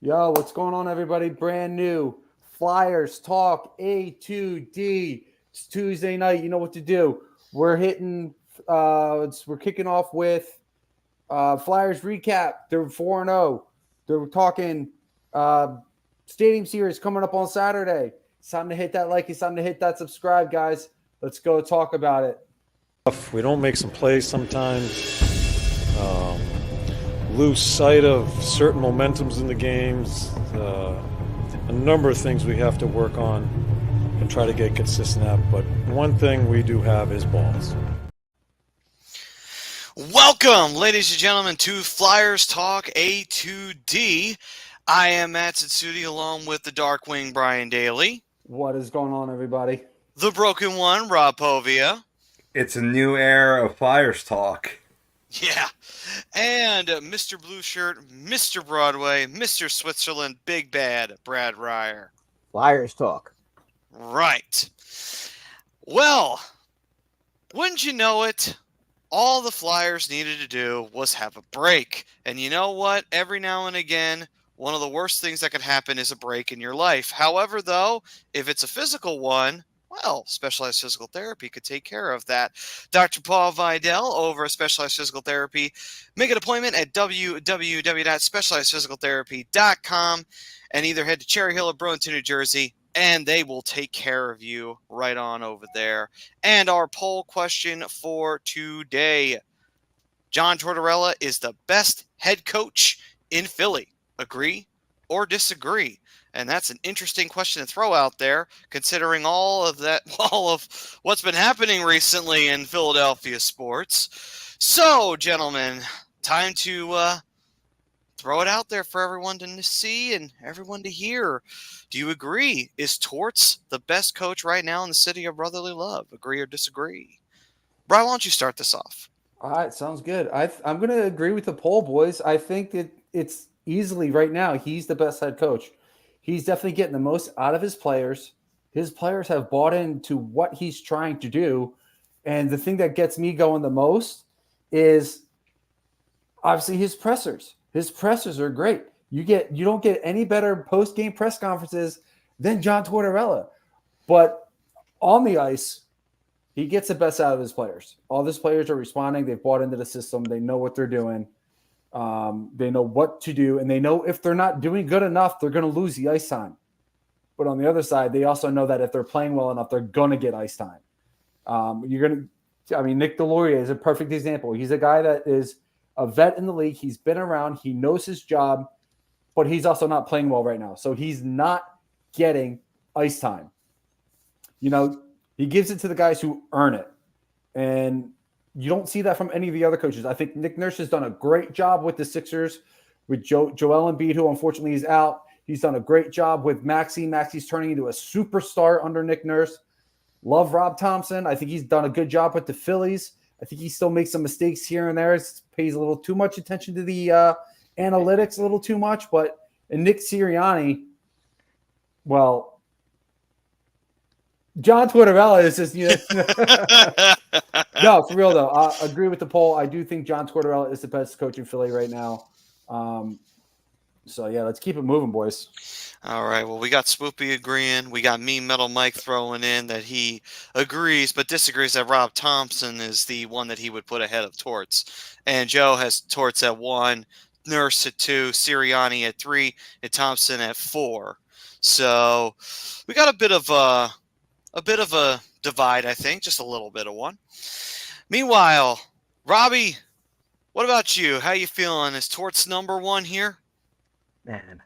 Yo, what's going on, everybody? Brand new Flyers Talk A2D. It's Tuesday night. You know what to do. We're hitting. We're kicking off with Flyers recap. They're 4-0. They're talking Stadium Series coming up on Saturday. It's time to hit that like. It's time to hit that subscribe, guys. Let's go talk about it. We don't make some plays sometimes. Lose sight of certain momentums in the games. A number of things we have to work on and try to get consistent at. But one thing we do have is balls. Welcome, ladies and gentlemen, to Flyers Talk A2D. I am Matt Tsutsudi along with the Darkwing Brian Daly. What is going on, everybody? The Broken One, Rob Povia. It's a new era of Flyers talk. Yeah. And Mr. Blue Shirt, Mr. Broadway, Mr. Switzerland, Big Bad, Brad Ryer. Flyers talk. Right. Well, wouldn't you know it? All the Flyers needed to do was have a break. And you know what? Every now and again, one of the worst things that could happen is a break in your life. However, though, if it's a physical one, well, specialized physical therapy could take care of that. Dr. Paul Vidal over at Specialized Physical Therapy. Make an appointment at www.specializedphysicaltherapy.com and either head to Cherry Hill or Burlington, New Jersey, and they will take care of you right on over there. And our poll question for today: John Tortorella is the best head coach in Philly. Agree or disagree? And that's an interesting question to throw out there, considering all of what's been happening recently in Philadelphia sports. So, gentlemen, time to throw it out there for everyone to see and everyone to hear. Do you agree? Is Torts the best coach right now in the city of brotherly love? Agree or disagree? Brian, why don't you start this off? All right, sounds good. I'm going to agree with the poll, boys. I think that it's easily right now, he's the best head coach. He's definitely getting the most out of his players. His players have bought into what he's trying to do. And the thing that gets me going the most is obviously his pressers. His pressers are great. You don't get any better post-game press conferences than John Tortorella. But on the ice, he gets the best out of his players. All his players are responding. They've bought into the system. They know what they're doing. They know what to do, and they know if they're not doing good enough, they're going to lose the ice time. But on the other side, they also know that if they're playing well enough, they're going to get ice time. Nick Delorier is a perfect example. He's a guy that is a vet in the league. He's been around. He knows his job, but he's also not playing well right now. So he's not getting ice time. You know, he gives it to the guys who earn it. And you don't see that from any of the other coaches. I think Nick Nurse has done a great job with the Sixers, with Joel Embiid, who unfortunately is out. He's done a great job with Maxey. Maxey's turning into a superstar under Nick Nurse. Love Rob Thompson. I think he's done a good job with the Phillies. I think he still makes some mistakes here and there. He pays a little too much attention to the analytics, a little too much. But in Nick Sirianni, well, John Tortorella is just, no, for real though. I agree with the poll. I do think John Tortorella is the best coach in Philly right now. So yeah, let's keep it moving, boys. All right. Well, we got Spoopy agreeing. We got me, Metal Mike, throwing in that he agrees but disagrees that Rob Thompson is the one that he would put ahead of Torts. And Joe has Torts at 1, Nurse at 2, Sirianni at 3, and Thompson at 4. So we got a bit of a divide, I think, just a little bit of one. Meanwhile, Robbie, what about you? How you feeling? Is Torts number 1 here? Man,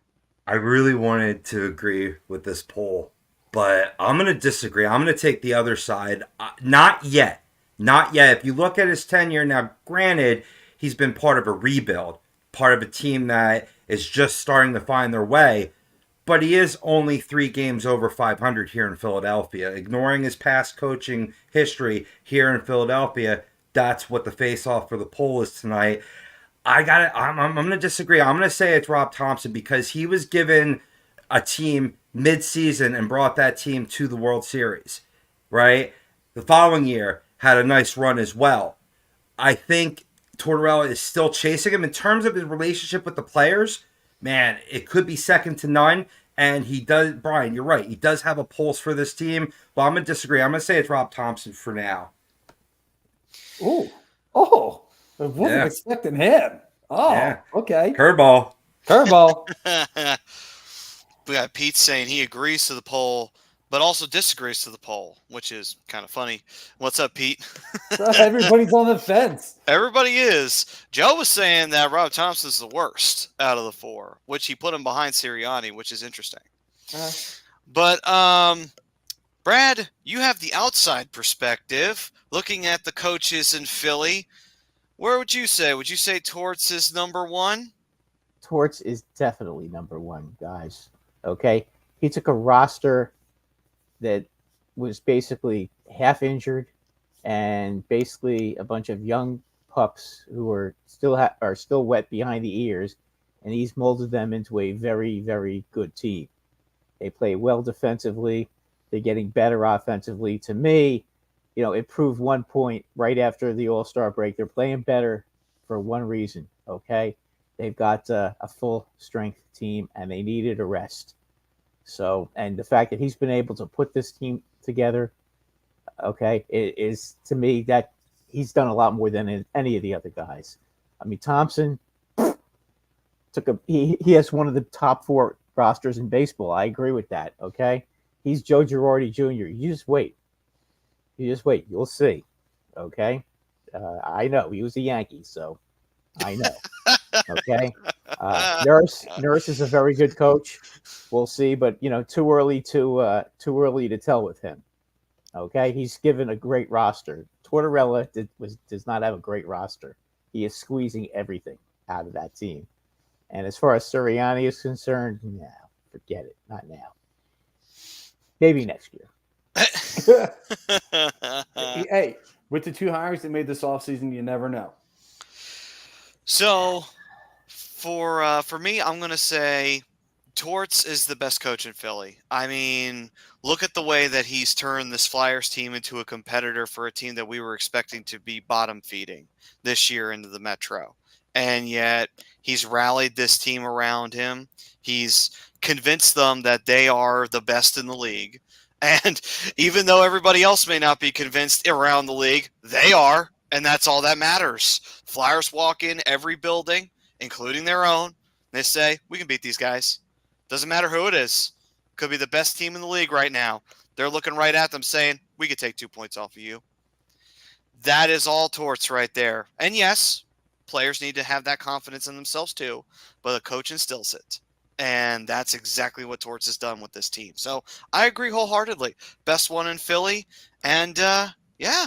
I really wanted to agree with this poll, but I'm going to disagree. I'm going to take the other side. Not yet. Not yet. If you look at his tenure, now granted, he's been part of a rebuild, part of a team that is just starting to find their way. But he is only 3 games over 500 here in Philadelphia. Ignoring his past coaching history here in Philadelphia, that's what the face-off for the poll is tonight. I'm going to disagree. I'm going to say it's Rob Thompson because he was given a team mid-season and brought that team to the World Series, right? The following year had a nice run as well. I think Tortorella is still chasing him in terms of his relationship with the players. man, it could be second to none. And he does, Brian, you're right. He does have a pulse for this team. But I'm going to disagree. I'm going to say it's Rob Thompson for now. Oh, I wasn't Yeah. expecting him. Oh, Yeah. okay. Curveball. Curveball. We got Pete saying he agrees to the poll, but also disagrees to the poll, which is kind of funny. What's up, Pete? Everybody's on the fence. Everybody is. Joe was saying that Rob Thompson's the worst out of the four, which he put him behind Sirianni, which is interesting. But Brad, you have the outside perspective, looking at the coaches in Philly. Where would you say? Would you say Torts is number one? Torts is definitely number one, guys. Okay? He took a roster that was basically half injured and basically a bunch of young pups who are still wet behind the ears, and he's molded them into a very, very good team. They play well defensively. They're getting better offensively. To me, it proved 1 point right after the All Star break. They're playing better for one reason, okay? They've got a full strength team, and they needed a rest. So, and the fact that he's been able to put this team together, okay, it is, to me, that he's done a lot more than any of the other guys. I mean, Thompson he has one of the top 4 rosters in baseball. I agree with that, okay? He's Joe Girardi Jr. You just wait. You'll see, okay? I know. He was a Yankee, so I know. Okay. Nurse is a very good coach. We'll see, but too early to tell with him. Okay, he's given a great roster. Tortorella does not have a great roster. He is squeezing everything out of that team. And as far as Sirianni is concerned, no, forget it. Not now. Maybe next year. Hey, with the 2 hires they made this offseason, you never know. So, for me, I'm going to say Torts is the best coach in Philly. I mean, look at the way that he's turned this Flyers team into a competitor for a team that we were expecting to be bottom feeding this year into the Metro. And yet he's rallied this team around him. He's convinced them that they are the best in the league. And even though everybody else may not be convinced around the league, they are. And that's all that matters. Flyers walk in every building, including their own. They say, we can beat these guys. Doesn't matter who it is. Could be the best team in the league right now. They're looking right at them saying, we could take 2 points off of you. That is all Torts right there. And yes, players need to have that confidence in themselves too, but the coach instills it. And that's exactly what Torts has done with this team. So I agree wholeheartedly. Best one in Philly. And yeah,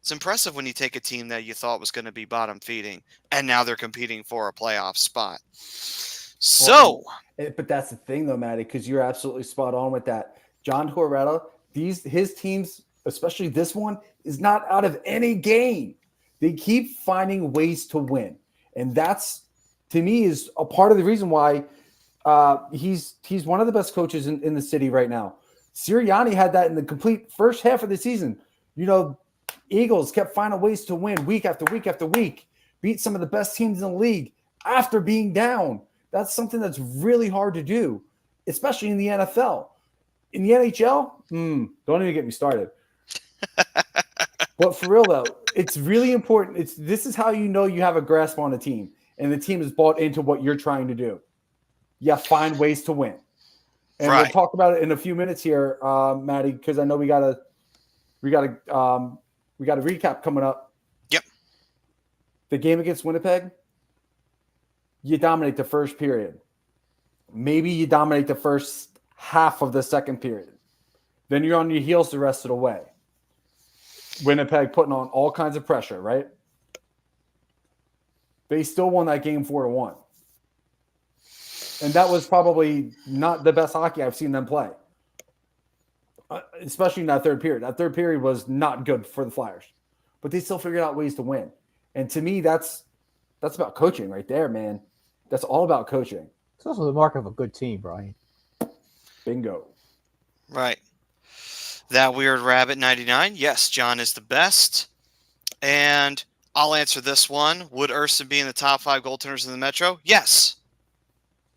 it's impressive when you take a team that you thought was going to be bottom feeding, and now they're competing for a playoff spot. So, but that's the thing, though, Matty, because you're absolutely spot on with that. John Tortorella, his teams, especially this one, is not out of any game. They keep finding ways to win, and that's, to me, is a part of the reason why he's one of the best coaches in the city right now. Sirianni had that in the complete first half of the season. Eagles kept finding ways to win week after week after week, beat some of the best teams in the league after being down. That's something that's really hard to do, especially in the NFL. In the NHL, don't even get me started. But for real, though, it's really important. This is how you know you have a grasp on a team, and the team is bought into what you're trying to do. You find ways to win. And right. We'll talk about it in a few minutes here, Maddie, because I know we got a recap coming up. Yep. The game against Winnipeg, you dominate the first period. Maybe you dominate the first half of the second period. Then you're on your heels the rest of the way. Winnipeg putting on all kinds of pressure, right? They still won that game 4-1. And that was probably not the best hockey I've seen them play, especially in that third period. That third period was not good for the Flyers, but they still figured out ways to win. And to me, that's about coaching right there, man. That's all about coaching. It's also the mark of a good team, Brian. Bingo. Right. That Weird Rabbit 99. Yes, John is the best. And I'll answer this one. Would Urson be in the top 5 goaltenders in the Metro? Yes.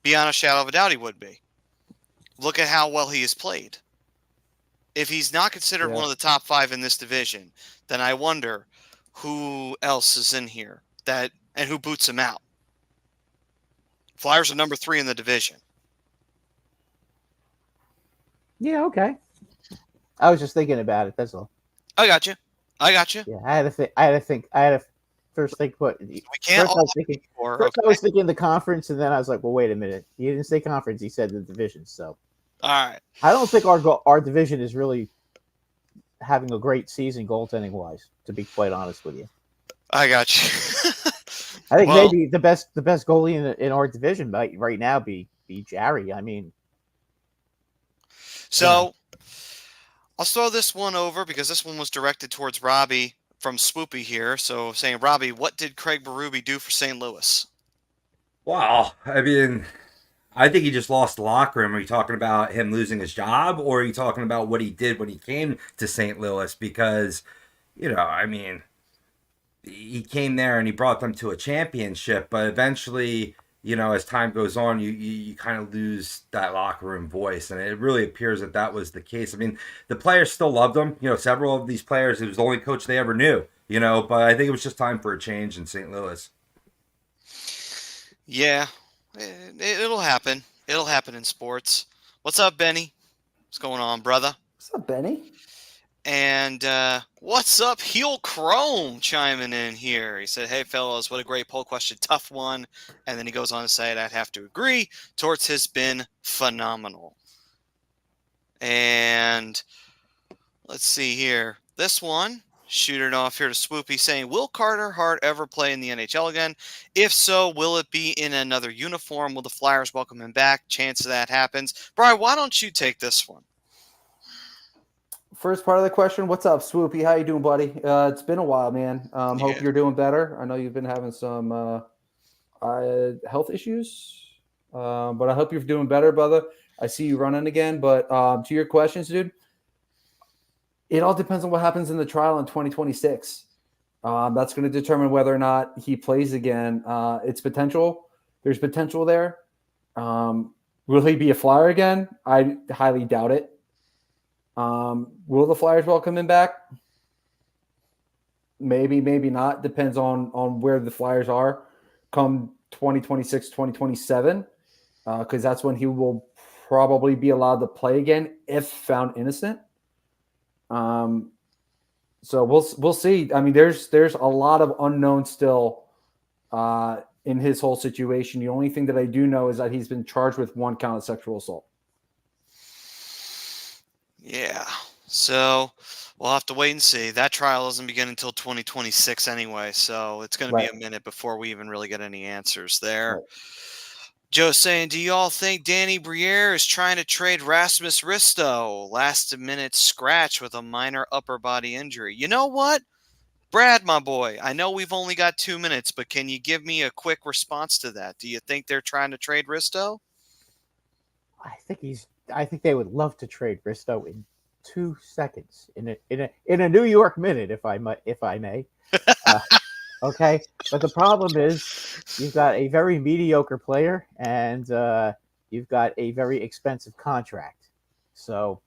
Beyond a shadow of a doubt, he would be. Look at how well he has played. If he's not considered one of the top 5 in this division, then I wonder who else is in here and who boots him out. Flyers are number 3 in the division. Yeah, okay. I was just thinking about it. That's all. I got you. Yeah, I had to think. I had to first think. What We can't. First, I was thinking the conference, and then I was like, "Well, wait a minute. He didn't say conference. He said the division." So, all right. I don't think our division is really having a great season goaltending wise. To be quite honest with you, I got you. I think maybe the best goalie in our division might right now be Jarry. I mean, so I'll throw this one over because this one was directed towards Robbie from Swoopy here. So saying, Robbie, what did Craig Berube do for St. Louis? Wow. I mean, I think he just lost the locker room. Are you talking about him losing his job, or are you talking about what he did when he came to St. Louis? Because, I mean, he came there and he brought them to a championship, but eventually, as time goes on, you kind of lose that locker room voice, and it really appears that was the case. I mean, the players still loved him. Several of these players, it was the only coach they ever knew, but I think it was just time for a change in St. Louis. Yeah, it'll happen. It'll happen in sports. What's up, Benny? What's going on, brother? What's up, Benny? And what's up, Heel Chrome chiming in here. He said, hey, fellas, what a great poll question. Tough one. And then he goes on to say, I'd have to agree. Torts has been phenomenal. And let's see here. This one, shoot it off here to Swoopy saying, will Carter Hart ever play in the NHL again? If so, will it be in another uniform? Will the Flyers welcome him back? Chance of that happens. Brian, why don't you take this one? First part of the question, what's up, Swoopy? How you doing, buddy? It's been a while, man. Hope you're doing better. I know you've been having some health issues, but I hope you're doing better, brother. I see you running again. But to your questions, dude, it all depends on what happens in the trial in 2026. That's going to determine whether or not he plays again. It's potential. There's potential there. Will he be a Flyer again? I highly doubt it. Will the Flyers welcome him back? Maybe, maybe not. Depends on where the Flyers are come 2026, 2027, because that's when he will probably be allowed to play again if found innocent. So we'll see. I mean, there's a lot of unknown still in his whole situation. The only thing that I do know is that he's been charged with 1 count of sexual assault. Yeah, so we'll have to wait and see. That trial doesn't begin until 2026 anyway, so it's going to be a minute before we even really get any answers there. Right. Joe's saying, do you all think Danny Briere is trying to trade Rasmus Risto? Last-minute scratch with a minor upper body injury. You know what? Brad, my boy, I know we've only got 2 minutes, but can you give me a quick response to that? Do you think they're trying to trade Risto? I think they would love to trade Risto in 2 seconds in a New York minute, if I may. Okay, but the problem is you've got a very mediocre player and you've got a very expensive contract. So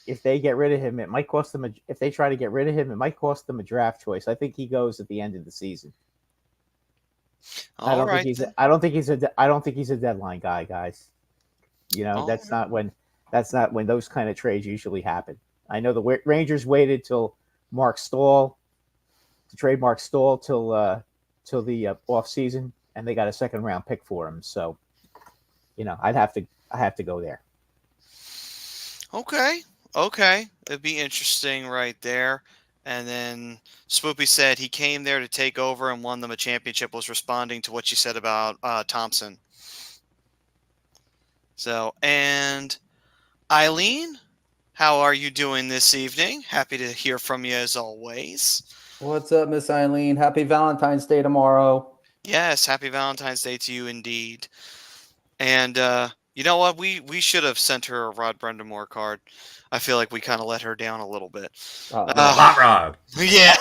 if they get rid of him, it might cost them. If they try to get rid of him, it might cost them a draft choice. I think he goes at the end of the season. I don't think he's a deadline guy, guys. That's not when those kind of trades usually happen. I know the Rangers waited till Mark Stahl to trade Mark Stahl till the off season, and they got a 2nd round pick for him. So, I have to go there. Okay, it'd be interesting right there. And then Swoopy said he came there to take over and won them a championship. Was responding to what you said about Thompson. So, and Eileen, how are you doing this evening? Happy to hear from you as always. What's up, Miss Eileen? Happy Valentine's Day tomorrow. Yes, happy Valentine's Day to you indeed. And you know what? We should have sent her a Rod Brendamore card. I feel like we kind of let her down a little bit. Hot Rod. Yeah.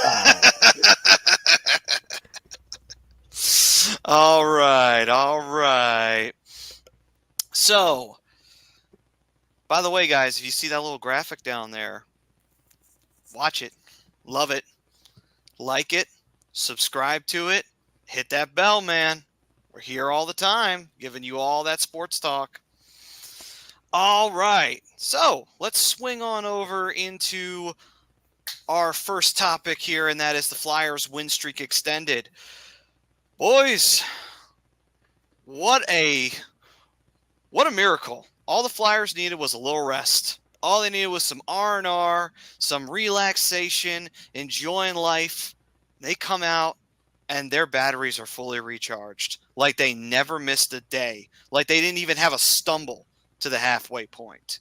All right. So, by the way, guys, if you see that little graphic down there, watch it, love it, like it, subscribe to it, hit that bell, man. We're here all the time, giving you all that sports talk. All right, so let's swing on over into our first topic here, and that is the Flyers win streak extended. Boys, what a miracle. All the Flyers needed was a little rest. All they needed was some R&R, some relaxation, enjoying life. They come out and their batteries are fully recharged, like they never missed a day, like they didn't even have a stumble to the halfway point.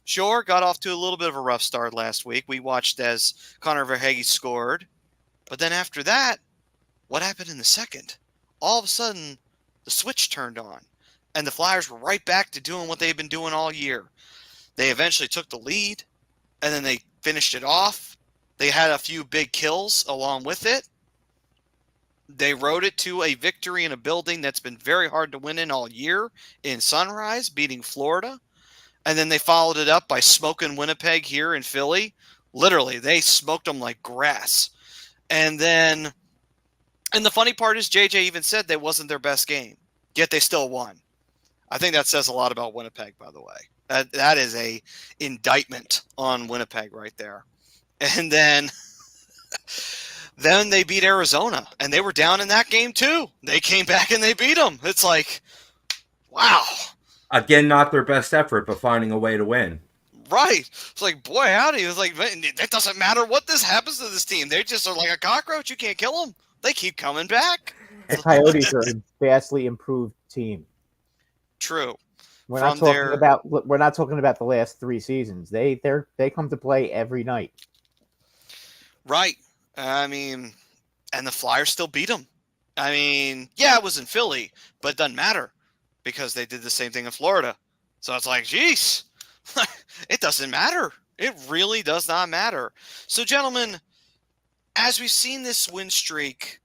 Sure, got off to a little bit of a rough start last week. We watched as Connor Verhaeghe scored. But then after that, what happened in the second? All of a sudden, the switch turned on. And the Flyers were right back to doing what they've been doing all year. They eventually took the lead, and then they finished it off. They had a few big kills along with it. They rode it to a victory in a building that's been very hard to win in all year in Sunrise, beating Florida. And then they followed it up by smoking Winnipeg here in Philly. Literally, they smoked them like grass. And the funny part is JJ even said that wasn't their best game, yet they still won. I think that says a lot about Winnipeg, by the way. That is a indictment on Winnipeg right there. And then they beat Arizona, and they were down in that game too. They came back and they beat them. It's like, wow. Again, not their best effort, but finding a way to win. Right. It's like, boy, howdy. It's like, it doesn't matter what this happens to this team. They just are like a cockroach. You can't kill them. They keep coming back. The Coyotes are a vastly improved team. True. We're not talking about the last 3 seasons. They come to play every night. Right. I mean, and the Flyers still beat them. I mean, yeah, it was in Philly, but it doesn't matter because they did the same thing in Florida. So it's like, geez, it doesn't matter. It really does not matter. So, gentlemen, as we've seen this win streak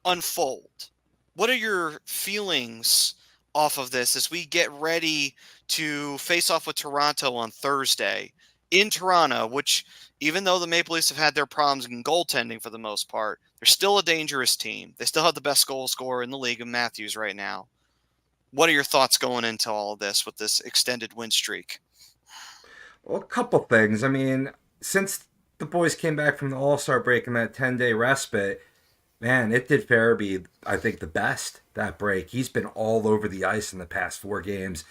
unfold, what are your feelings off of this as we get ready to face off with Toronto on Thursday in Toronto, which, even though the Maple Leafs have had their problems in goaltending for the most part, they're still a dangerous team. They still have the best goal scorer in the league in Matthews right now. What are your thoughts going into all of this with this extended win streak? Well, a couple things. I mean, since the boys came back from the All Star break and that 10-day respite, man, it did Farabee, I think, the best, that break. He's been all over the ice in the past 4 games,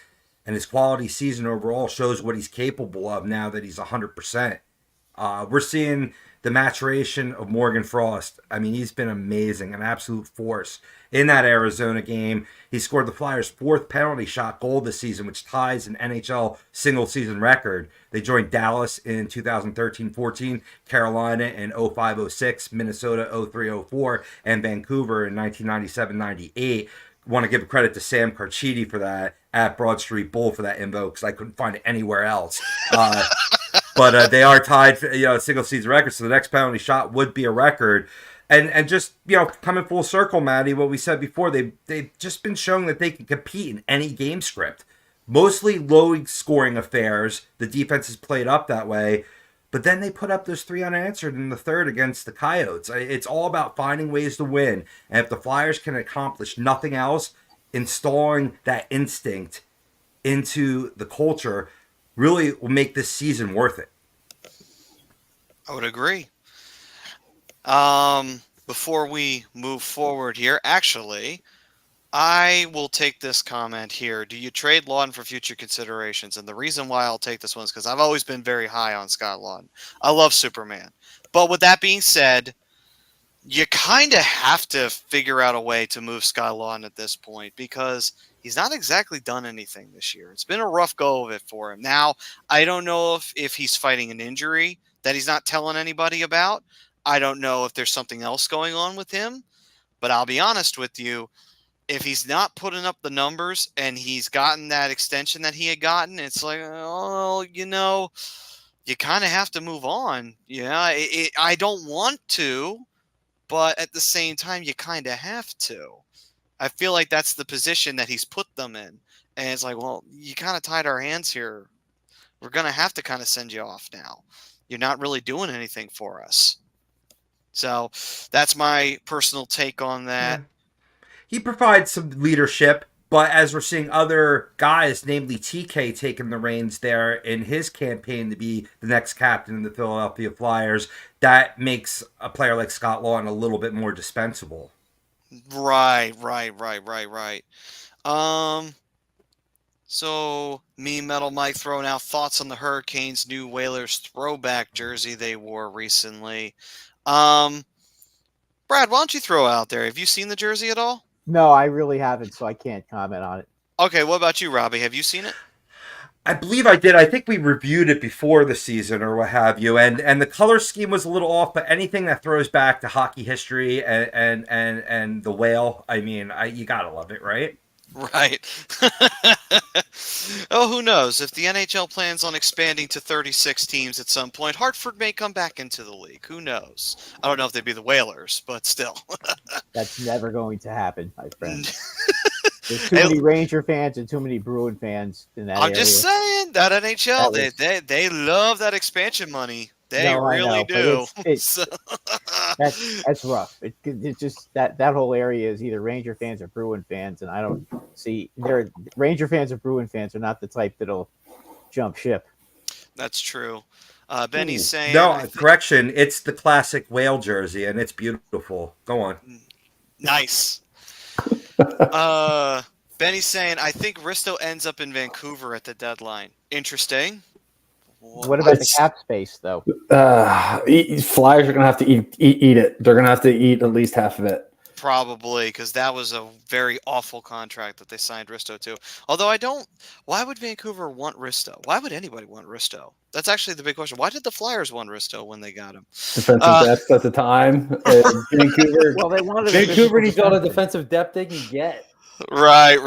and his quality season overall shows what he's capable of now that he's 100%. We're seeing the maturation of Morgan Frost. I mean, he's been amazing, an absolute force in that Arizona game. He scored the Flyers' 4th penalty shot goal this season, which ties an NHL single-season record. They joined Dallas in 2013-14, Carolina in 05-06, Minnesota 03-04, and Vancouver in 1997-98. Want to give credit to Sam Carchidi for that, at Broad Street Bull for that info, because I couldn't find it anywhere else. But they are tied for single season record, so the next penalty shot would be a record. And just, coming full circle, Maddie, what we said before, they've just been showing that they can compete in any game script. Mostly low-scoring affairs. The defense is played up that way. But then they put up those 3 unanswered in the third against the Coyotes. It's all about finding ways to win. And if the Flyers can accomplish nothing else, installing that instinct into the culture really will make this season worth it. I would agree. Before we move forward here, actually, I will take this comment here. Do you trade Lawton for future considerations? And the reason why I'll take this one is because I've always been very high on Scott Lawton. I love Superman. But with that being said, you kind of have to figure out a way to move Scott Lawton at this point because he's not exactly done anything this year. It's been a rough go of it for him. Now, I don't know if he's fighting an injury that he's not telling anybody about. I don't know if there's something else going on with him. But I'll be honest with you, if he's not putting up the numbers and he's gotten that extension that he had gotten, it's like, oh, you kind of have to move on. Yeah, I don't want to, but at the same time, you kind of have to. I feel like that's the position that he's put them in. And it's like, well, you kind of tied our hands here. We're going to have to kind of send you off now. You're not really doing anything for us. So that's my personal take on that. Yeah. He provides some leadership, but as we're seeing other guys, namely TK, taking the reins there in his campaign to be the next captain in the Philadelphia Flyers, that makes a player like Scott Lawton a little bit more dispensable. Right. So me, Metal Mike, throwing out thoughts on the Hurricanes' new Whalers throwback jersey they wore recently. Brad, why don't you throw it out there? Have you seen the jersey at all? No, I really haven't, so I can't comment on it. Okay, what about you, Robbie? Have you seen it? I believe I did. I think we reviewed it before the season or what have you, and the color scheme was a little off. But anything that throws back to hockey history and the whale, I mean, you gotta love it, right? Right. Oh, who knows? If the NHL plans on expanding to 36 teams at some point, Hartford may come back into the league. Who knows? I don't know if they'd be the Whalers, but still. That's never going to happen, my friend. There's too many Ranger fans and too many Bruin fans in that area. I'm just saying that NHL, That they love that expansion money. They No, I really know, do. but that's rough. It's just that whole area is either Ranger fans or Bruin fans, and I don't see Ranger fans or Bruin fans are not the type that'll jump ship. That's true. Benny's saying correction. It's the classic whale jersey, and it's beautiful. Go on. Nice. Benny's saying, I think Risto ends up in Vancouver at the deadline. Interesting. What about the cap space, though? Flyers are going to have to eat it. They're going to have to eat at least half of it. Probably, because that was a very awful contract that they signed Risto to. Although why would Vancouver want Risto? Why would anybody want Risto? That's actually the big question. Why did the Flyers want Risto when they got him? Defensive depth at the time. Vancouver. Well, they wanted Vancouver needs all the defensive depth they can get. Right.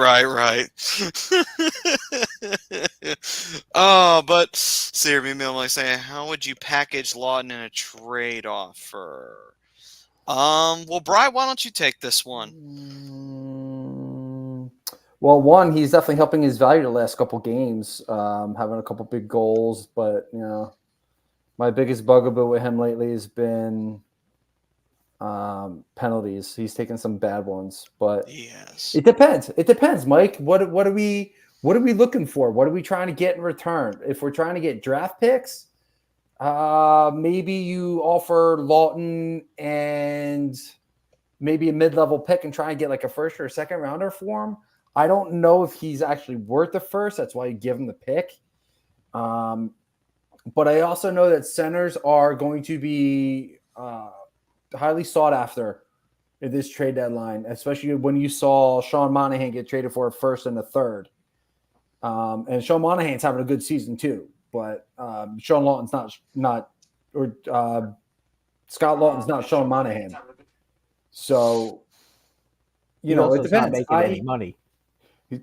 Oh, but Siri Mill saying, how would you package Lawton in a trade offer? Well, Bri, why don't you take this one? Well, one, he's definitely helping his value the last couple games, having a couple big goals. But my biggest bugaboo with him lately has been penalties. He's taken some bad ones, but yes, it depends. It depends, Mike. What are we looking for? What are we trying to get in return? If we're trying to get draft picks, maybe you offer Lawton and maybe a mid-level pick and try and get like a first or a second rounder for him. I don't know if he's actually worth the first. That's why you give him the pick. But I also know that centers are going to be highly sought after in this trade deadline, especially when you saw Sean Monahan get traded for a first and a third. And Sean Monahan's having a good season too, but Sean Lawton's not Scott Lawton's not Sean Monahan. So, it depends. Not making any money.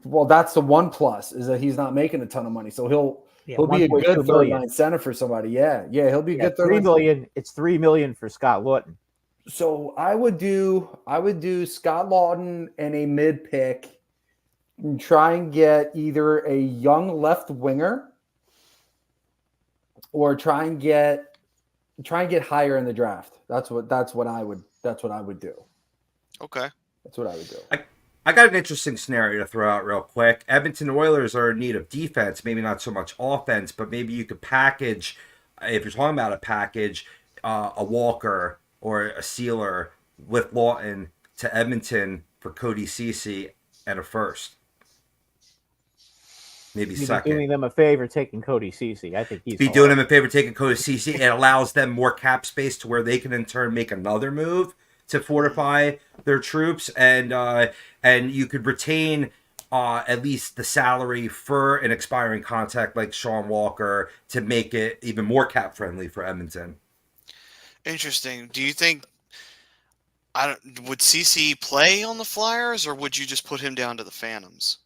Well, that's the one plus is that he's not making a ton of money. So he'll be a good third line center for somebody. Yeah, he'll be a good third. $3 million. It's $3 million for Scott Lawton. So I would do Scott Lawton and a mid pick and try and get either a young left winger or try and get higher in the draft. That's what I would do. Okay. That's what I would do. I got an interesting scenario to throw out real quick. Edmonton Oilers are in need of defense, maybe not so much offense, but maybe you could package, if you're talking about a package, a Walker or a Sealer with Lawton to Edmonton for Cody Ceci and a first. Maybe You'd second. be doing them a favor taking Cody Ceci. I think he's doing them a favor taking Cody Ceci. It allows them more cap space to where they can in turn make another move to fortify their troops, and you could retain at least the salary for an expiring contract like Sean Walker to make it even more cap friendly for Edmonton. Interesting. Do you think would CC play on the Flyers, or would you just put him down to the Phantoms?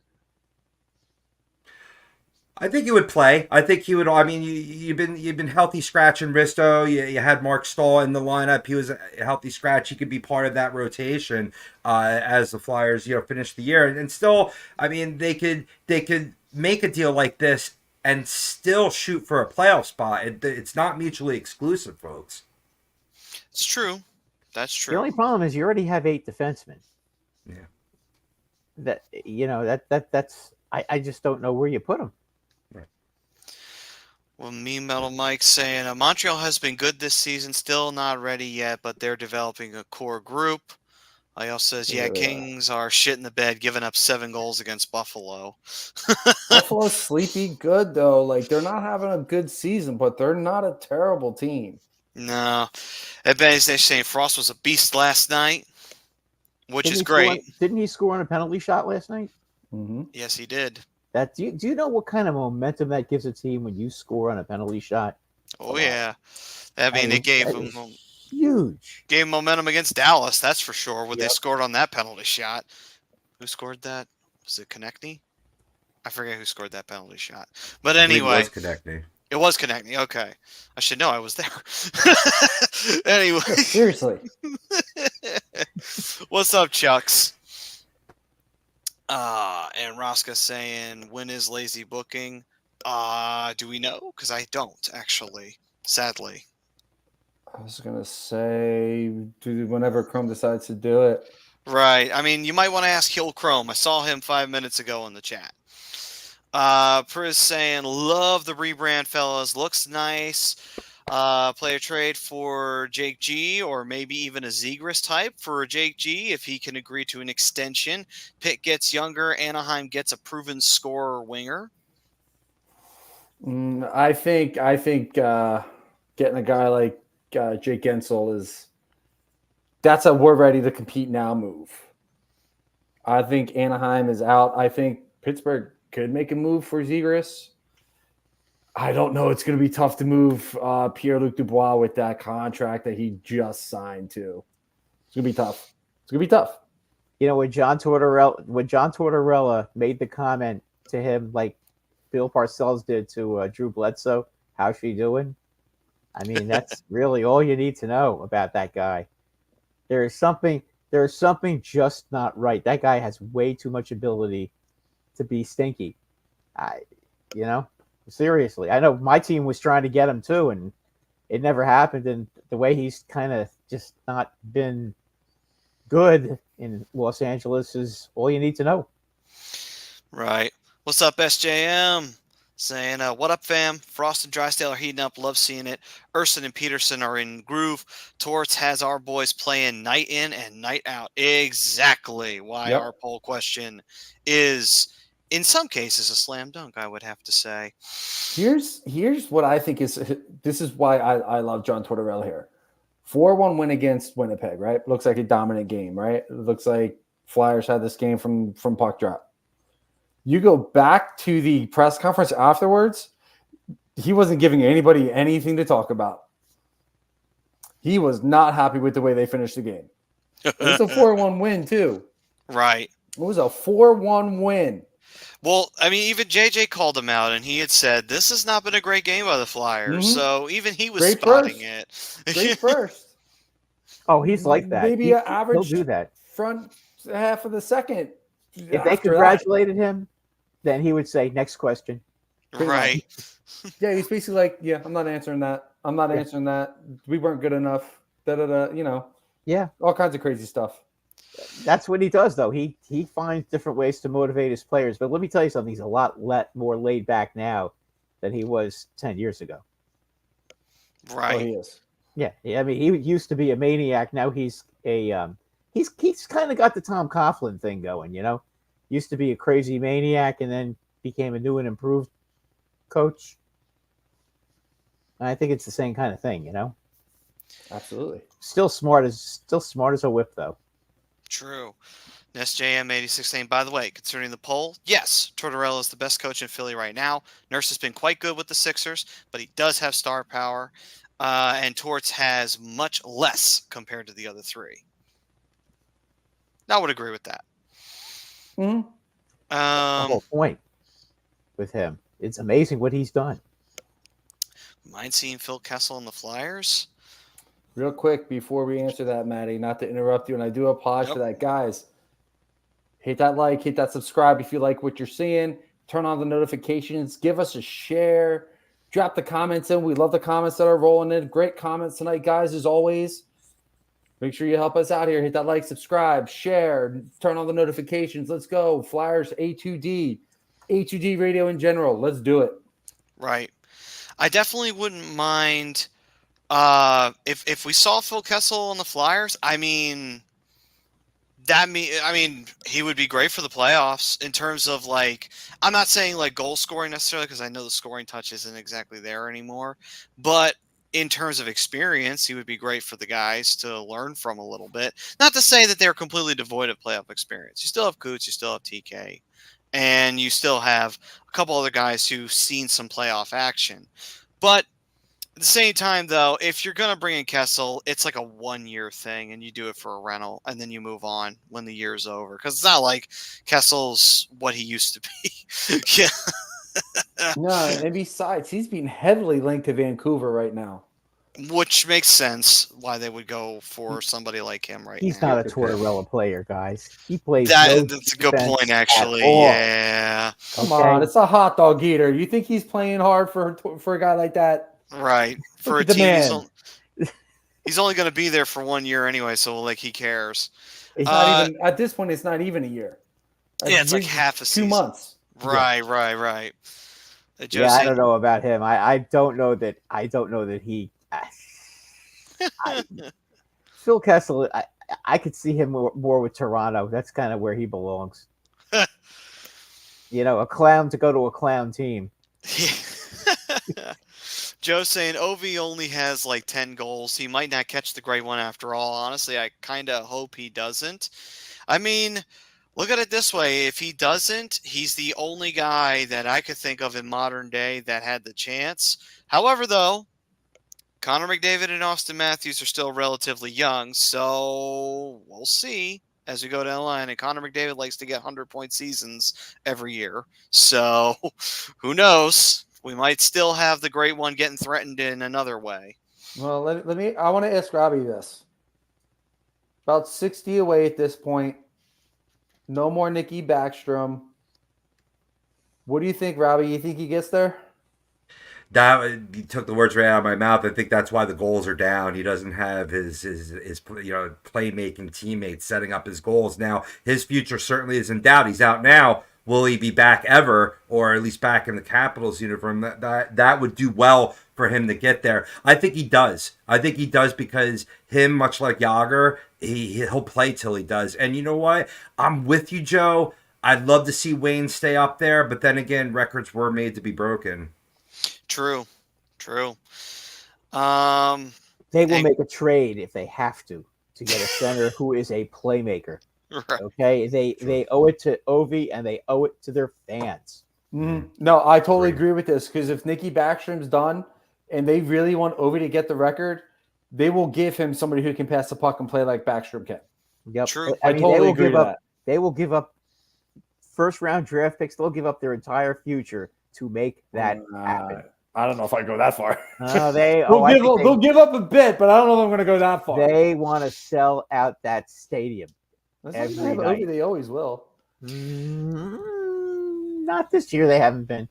I think he would play. I think he would. I mean, you've been healthy scratching Risto. You had Mark Stahl in the lineup. He was a healthy scratch. He could be part of that rotation as the Flyers, finish the year. And still, I mean, they could make a deal like this and still shoot for a playoff spot. It's not mutually exclusive, folks. It's true. That's The true. only problem is you already have 8 defensemen. Yeah. That's I just don't know where you put them. Well, Metal Mike saying Montreal has been good this season, still not ready yet, but they're developing a core group. I also says, Yeah, they Kings are shit in the bed, giving up 7 goals against Buffalo. Buffalo's sleepy good though. Like they're not having a good season, but they're not a terrible team. No. Ed Benny's saying Frost was a beast last night, which is great. Didn't he score on a penalty shot last night? Mm-hmm. Yes, he did. Do you know what kind of momentum that gives a team when you score on a penalty shot? Oh, yeah. I mean, it gave him huge. Gave momentum against Dallas, that's for sure, when they scored on that penalty shot. Who scored that? Was it Konechny? I forget who scored that penalty shot. But anyway. It was Konechny. It was Konechny. Okay. I should know. I was there. Anyway. Seriously. What's up, Chucks? And Rosca saying, when is lazy booking? Do we know? Because I don't, actually. Sadly. I was going to say, whenever Chrome decides to do it. Right. I mean, you might want to ask Hill Chrome. I saw him 5 minutes ago in the chat. Priz saying, love the rebrand, fellas. Looks nice. Play a trade for Jake G, or maybe even a Zegras type for Jake G if he can agree to an extension. Pitt gets younger. Anaheim gets a proven scorer winger. I think getting a guy like Jake Gensel that's a we're ready to compete now move. I think Anaheim is out. I think Pittsburgh could make a move for Zegras. I don't know. It's going to be tough to move Pierre-Luc Dubois with that contract that he just signed to. It's going to be tough. When John Tortorella made the comment to him like Bill Parcells did to Drew Bledsoe, how's she doing? I mean, that's really all you need to know about that guy. There's something just not right. That guy has way too much ability to be stinky. Seriously. I know my team was trying to get him too, and it never happened. And the way he's kind of just not been good in Los Angeles is all you need to know. Right. What's up, SJM? Saying, what up, fam? Frost and Drysdale are heating up. Love seeing it. Urson and Peterson are in groove. Torts has our boys playing night in and night out. Exactly why our poll question is, in some cases, a slam dunk, I would have to say. Here's what I think this is why I love John Tortorella here. 4-1 win against Winnipeg, right? Looks like a dominant game, right? It looks like Flyers had this game from puck drop. You go back to the press conference afterwards, he wasn't giving anybody anything to talk about. He was not happy with the way they finished the game. It was a 4-1 win, too. Right. It was a 4-1 win. Well, I mean, even JJ called him out, and he had said, this has not been a great game by the Flyers. Mm-hmm. So even he was spotting it. Great first. Oh, he's like that. Maybe an average he'll do that. Front half of the second. If they congratulated him, then he would say, next question. Right. Yeah, he's basically like, yeah, I'm not answering that. I'm not answering that. We weren't good enough. Yeah. All kinds of crazy stuff. That's what he does, though. He finds different ways to motivate his players. But let me tell you something. He's a lot more laid back now than he was 10 years ago. Right. Oh, he is. Yeah. I mean, he used to be a maniac. Now he's he's kind of got the Tom Coughlin thing going, Used to be a crazy maniac and then became a new and improved coach. And I think it's the same kind of thing, Absolutely. Still smart as a whip, though. True. SJM86 saying, by the way, concerning the poll, yes, Tortorella is the best coach in Philly right now. Nurse has been quite good with the Sixers, but he does have star power. And Torts has much less compared to the other three. I would agree with that. Mm-hmm. The whole point with him. it's amazing what he's done. Mind seeing Phil Kessel in the Flyers? Real quick before we answer that, Maddie, not to interrupt you, and I do apologize for that, guys. Hit that like, hit that subscribe if you like what you're seeing. Turn on the notifications. Give us a share. Drop the comments in. We love the comments that are rolling in. Great comments tonight, guys, as always. Make sure you help us out here. Hit that like, subscribe, share, turn on the notifications. Let's go. Flyers A2D, A2D radio in general. Let's do it. Right. I definitely wouldn't mind if we saw Phil Kessel on the Flyers. I mean, he would be great for the playoffs in terms of, like, I'm not saying like goal scoring necessarily, because I know the scoring touch isn't exactly there anymore, but in terms of experience, he would be great for the guys to learn from a little bit. Not to say that they're completely devoid of playoff experience. You still have Coots, you still have TK, and you still have a couple other guys who've seen some playoff action. But at the same time, though, if you're going to bring in Kessel, it's like a 1-year thing, and you do it for a rental, and then you move on when the year's over. Because it's not like Kessel's what he used to be. Yeah. No, and besides, he's being heavily linked to Vancouver right now. Which makes sense why they would go for somebody like him right He's now. not a Tortorella player, guys. He plays. That's a good point, actually. Yeah. Come on, it's a hot dog eater. You think he's playing hard for a guy like that? Right. For a The team, man. he's only going to be there for 1 year anyway, so like he cares. It's not even at this point. It's not even a year. Yeah, it's like half a season. 2 months. Right. Yeah, I don't know about him. I don't know that he. Phil Kessel, I could see him more with Toronto. That's kind of where he belongs. A clown to go to a clown team. Joe saying Ovi only has like 10 goals. He might not catch the great one after all. Honestly, I kind of hope he doesn't. I mean, look at it this way. If he doesn't, he's the only guy that I could think of in modern day that had the chance. However, though, Connor McDavid and Austin Matthews are still relatively young, so we'll see as we go down the line. And Connor McDavid likes to get 100-point seasons every year, so who knows? We might still have the great one getting threatened in another way. Well, I want to ask Robbie this. About 60 away at this point. No more Nicky Backstrom. What do you think, Robbie? You think he gets there? You took the words right out of my mouth. I think that's why the goals are down. He doesn't have his playmaking teammates setting up his goals. Now, his future certainly is in doubt. He's out now. Will he be back ever, or at least back in the Capitals uniform? That would do well for him to get there. I think he does. I think he does because him, much like Jágr, he'll play till he does. And you know what? I'm with you, Joe. I'd love to see Wayne stay up there, but then again, records were made to be broken. True. They will make a trade if they have to get a center who is a playmaker. Right. Okay, they owe it to Ovi and they owe it to their fans. No, I totally agree with this because if Nicky Backstrom's done and they really want Ovi to get the record, they will give him somebody who can pass the puck and play like Backstrom can. Yep. True. I totally agree with that. They will give up first-round draft picks. They'll give up their entire future to make that happen. I don't know if I go that far. They'll give up a bit, but I don't know if I'm going to go that far. They want to sell out that stadium. Every night. They always will. Not this year. They haven't been.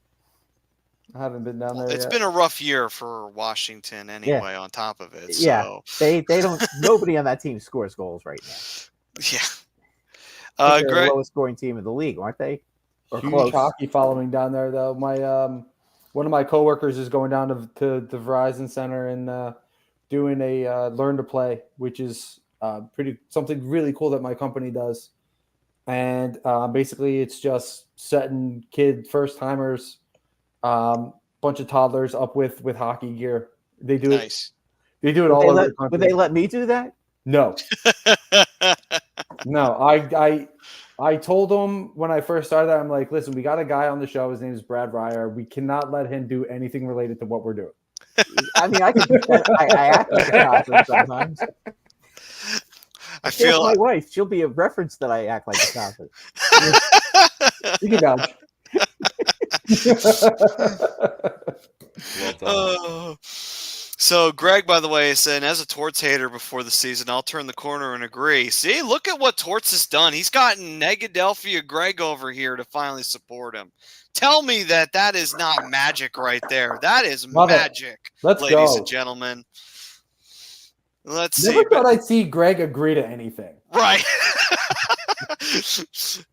I haven't been down there. It's been a rough year for Washington anyway. Yeah. On top of it, so. They don't. Nobody on that team scores goals right now. Yeah, they're the lowest scoring team in the league, aren't they? Or huge close. Hockey following down there, though. My one of my coworkers is going down to the Verizon Center and doing a learn to play, which is something really cool that my company does. And basically it's just setting first timers, bunch of toddlers up with hockey gear. They do nice. They do it all over the country. Would they let me do that? No. No, I told them when I first started that, I'm like, listen, we got a guy on the show. His name is Brad Ryer. We cannot let him do anything related to what we're doing. I mean, I act like a toddler sometimes. I feel my wife. She'll be a reference that I act like a toddler. You can vouch. Well done. So Greg, by the way, is saying, as a Torts hater before the season, I'll turn the corner and agree. See, look at what Torts has done. He's gotten Negadelphia Greg over here to finally support him. Tell me that is not magic right there. That is Love it. magic, Let's ladies go. and gentlemen. Let's Never see. thought I'd see Greg agree to anything. Right.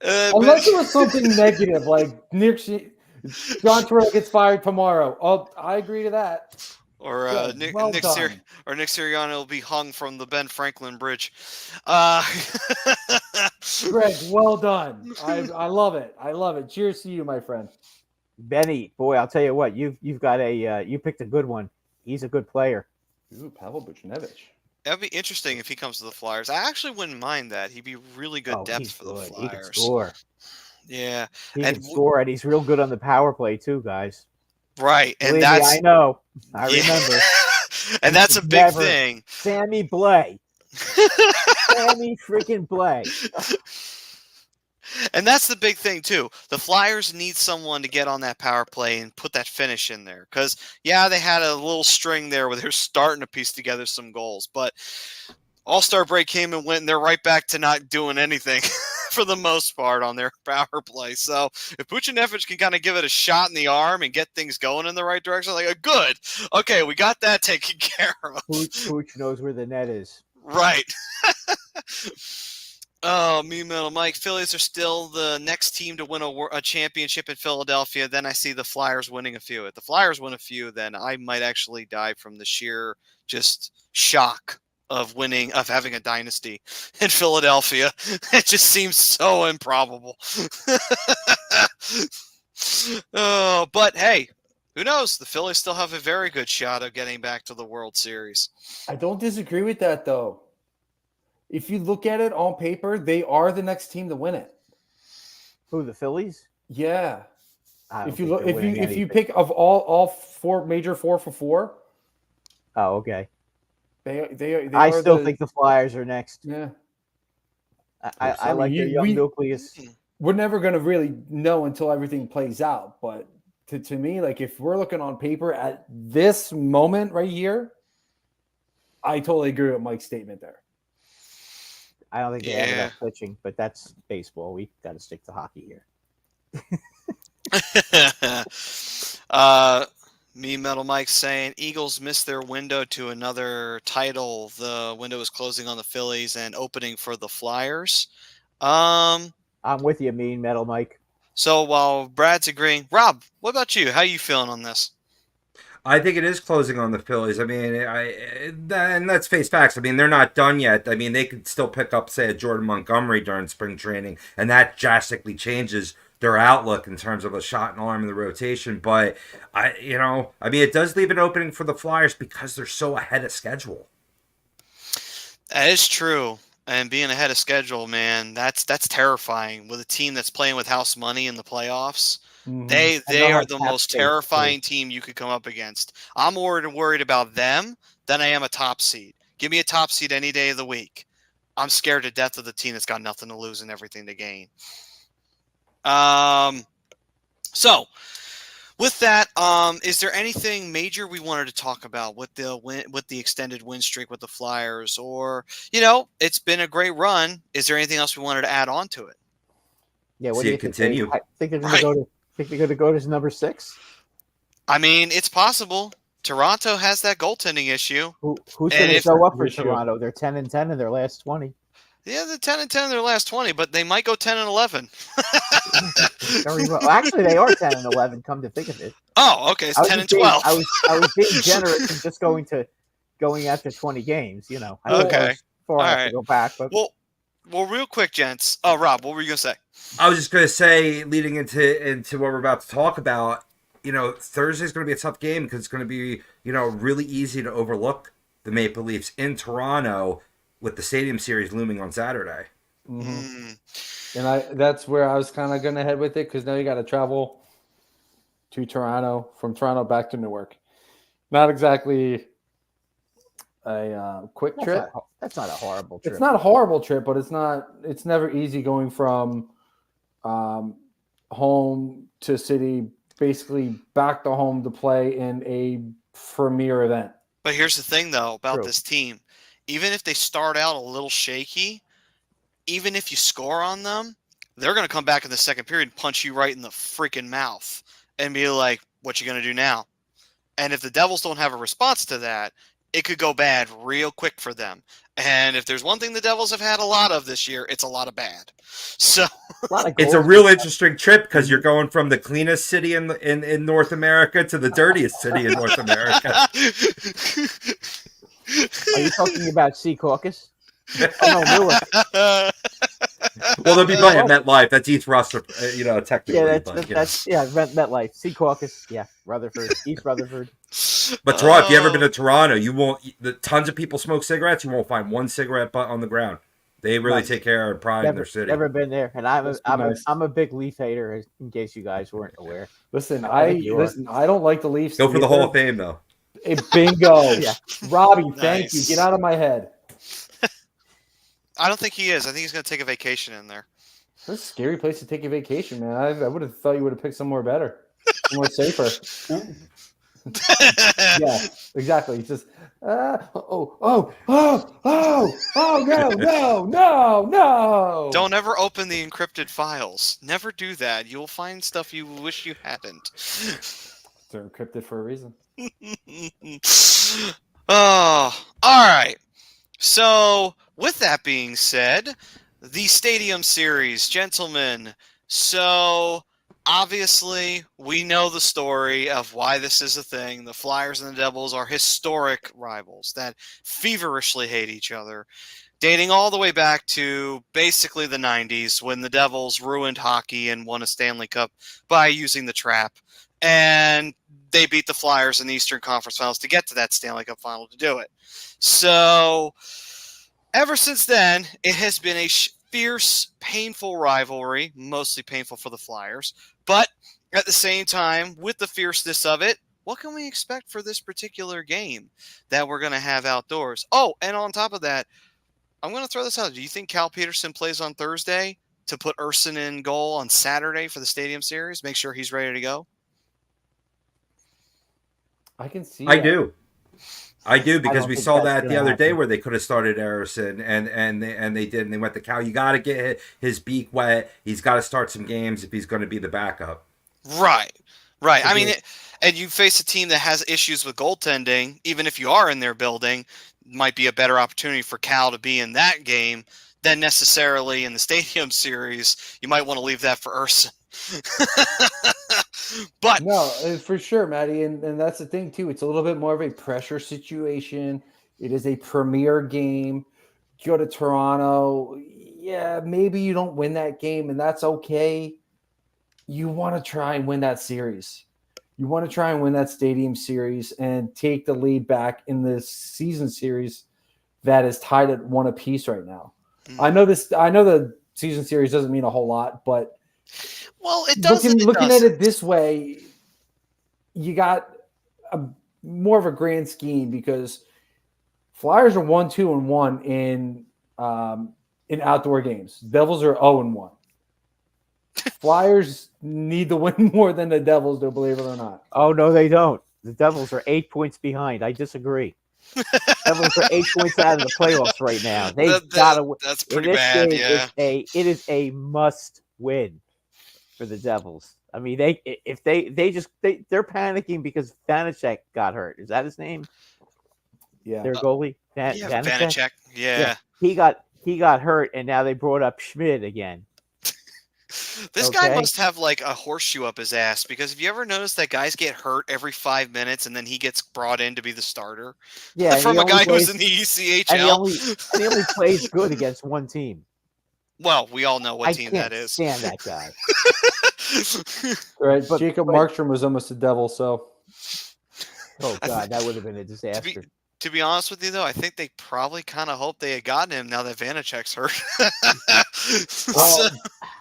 Unless it was something negative, like John Tortorella gets fired tomorrow. Oh, I agree to that. Or Good. Nick Well Nick done. Nick Sirianni will be hung from the Ben Franklin Bridge. Greg, well done. I love it. I love it. Cheers to you, my friend. Benny, boy, I'll tell you what, you've got you picked a good one. He's a good player. Ooh, Pavel Buchnevich. That'd be interesting if he comes to the Flyers. I actually wouldn't mind that. He'd be really good depth he's for the good. Flyers. He can score. Yeah. He And can score, and he's real good on the power play too, guys. Right. And Believe that's me, I know. I Yeah. remember. And that's a big Never. thing. Sammy Blay. Sammy freaking Blay. And that's the big thing too. The Flyers need someone to get on that power play and put that finish in there. Because yeah, they had a little string there where they're starting to piece together some goals, but All Star Break came and went, and they're right back to not doing anything for the most part on their power play. So if Buchnevich can kind of give it a shot in the arm and get things going in the right direction, like good, okay, we got that taken care of. Pooch knows where the net is. Right. Oh, me metal Mike. Phillies are still the next team to win a championship in Philadelphia. Then I see the Flyers winning a few. If the Flyers win a few, then I might actually die from the sheer just shock of having a dynasty in Philadelphia. It just seems so improbable. Oh, but hey, who knows? The Phillies still have a very good shot of getting back to the World Series. I don't disagree with that, though. If you look at it on paper, they are the next team to win it. Who, the Phillies? Yeah. I don't If you think look, they're if you winning pick of all four major 4-for-4, Oh, okay. they I are still think the Flyers are next. yeah. I like their young nucleus. We're never going to really know until everything plays out. But to me, like if we're looking on paper at this moment right here, I totally agree with Mike's statement there. I don't think they have enough pitching, but that's baseball. We got to stick to hockey here. Me Metal Mike saying Eagles missed their window to another title. The window is closing on the Phillies and opening for the Flyers. I'm with you, Mean Metal Mike. So while Brad's agreeing, Rob, what about you? How are you feeling on this? I think it is closing on the Phillies. I mean, and let's face facts. I mean, they're not done yet. I mean, they could still pick up, say, a Jordan Montgomery during spring training, and that drastically changes their outlook in terms of a shot and arm in the rotation. But I mean, it does leave an opening for the Flyers because they're so ahead of schedule. That is true. And being ahead of schedule, man, that's terrifying. With a team that's playing with house money in the playoffs, they are the most terrifying team you could come up against. I'm more worried about them than I am a top seed. Give me a top seed any day of the week. I'm scared to death of the team that's got nothing to lose and everything to gain. So with that, is there anything major we wanted to talk about with the extended win streak with the Flyers? Or, it's been a great run. Is there anything else we wanted to add on to it? Yeah, what do you continue? I think they're going to go to. Think they're going to go to number 6? I mean, it's possible. Toronto has that goaltending issue. Who's going to show up for Toronto? They're 10-10 in their last 20. Yeah, they're 10-10 in their last 20, but they might go 10-11. Well, actually, they are 10-11. Come to think of it. Oh, okay, it's 10-12. I was being generous and just going after 20 games. Okay, far enough to go back, but well, real quick, gents. Oh, Rob, what were you gonna say? I was just going to say, leading into what we're about to talk about, Thursday's going to be a tough game because it's going to be, really easy to overlook the Maple Leafs in Toronto with the Stadium Series looming on Saturday. Mm-hmm. And that's where I was kind of going to head with it because now you got to travel to Toronto, from Toronto back to Newark. Not exactly a quick trip. That's not a horrible trip. It's not a horrible trip, but it's never easy going from home to city basically back to home to play in a premier event. But here's the thing, though, about True. this team. Even if they start out a little shaky, even if you score on them, they're going to come back in the second period and punch you right in the freaking mouth and be like, what you going to do now? And if the Devils don't have a response to that, it could go bad real quick for them. And if there's one thing the Devils have had a lot of this year, it's a lot of bad. So A lot of It's a goals. real interesting trip because you're going from the cleanest city in North America to the dirtiest city in North America. Are you talking about Sea Caucus? Oh, no, Newark. Well, they'll be playing at MetLife. That's East Rutherford, technically. Yeah, but, that's MetLife. Sea Caucus. Yeah, Rutherford, East Rutherford. But Toronto, if you ever been to Toronto, you won't. Tons of people smoke cigarettes. You won't find one cigarette butt on the ground. They really Nice. take care of pride in their city. Never been there, and Must be nice. I'm a big Leaf hater. In case you guys weren't aware. Listen, I think you are. I don't like the Leafs. Go for the either. Hall of Fame, though. Bingo. Yeah. Robbie, thank you. Nice. Get out of my head. I don't think he is. I think he's going to take a vacation in there. That's a scary place to take a vacation, man. I would have thought you would have picked somewhere better, somewhere safer. Yeah, exactly. It's just, no. Don't ever open the encrypted files. Never do that. You'll find stuff you wish you hadn't. They're encrypted for a reason. Oh, all right. So, with that being said, the Stadium Series, gentlemen. So, obviously, we know the story of why this is a thing. The Flyers and the Devils are historic rivals that feverishly hate each other, dating all the way back to basically the 90s when the Devils ruined hockey and won a Stanley Cup by using the trap. And they beat the Flyers in the Eastern Conference Finals to get to that Stanley Cup final to do it. So, ever since then, it has been a fierce, painful rivalry, mostly painful for the Flyers. But at the same time, with the fierceness of it, what can we expect for this particular game that we're going to have outdoors? Oh, and on top of that, I'm going to throw this out. Do you think Cal Peterson plays on Thursday to put Urson in goal on Saturday for the Stadium Series? Make sure he's ready to go? I can see. I do because don't we think saw that's that gonna the other day happen. where they could have started Harrison and they did, and they went to Cal. You got to get his beak wet. He's got to start some games if he's going to be the backup. Right. I mean, Agreed. and you face a team that has issues with goaltending, even if you are in their building, might be a better opportunity for Cal to be in that game than necessarily in the Stadium Series. You might want to leave that for Urson. But No, for sure, Maddie, and that's the thing too. It's a little bit more of a pressure situation. It is a premier game. Go to Toronto. Yeah, maybe you don't win that game, and that's okay. You want to try and win that series. You want to try and win that Stadium Series and take the lead back in this season series that is tied at one apiece right now. I know the season series doesn't mean a whole lot, but well, it does. looking at it this way, you got more of a grand scheme because Flyers are 1-2-1 in outdoor games. Devils are 0-1. Flyers need to win more than the Devils do, believe it or not. Oh no, they don't. The Devils are 8 points behind. I disagree. Devils are 8 points out of the playoffs right now. They've got to win. That's pretty bad. Yeah. It is a must win for the Devils. I mean, they're panicking because Vanacek got hurt. Is that his name? Yeah. Their goalie, Vanacek. Yeah. He got hurt, and now they brought up Schmidt again. This guy Okay. must have like a horseshoe up his ass because if you ever notice that guys get hurt every 5 minutes and then he gets brought in to be the starter Yeah, and from he a only guy plays- who's in the and he only plays good against one team. Well, we all know what I team can't that is. stand that guy. Right. But- Jacob but- Markstrom was almost a Devil, so Oh God, that would have been a disaster. To be honest with you, though, I think they probably kind of hoped they had gotten him now that Vanacek's hurt. well,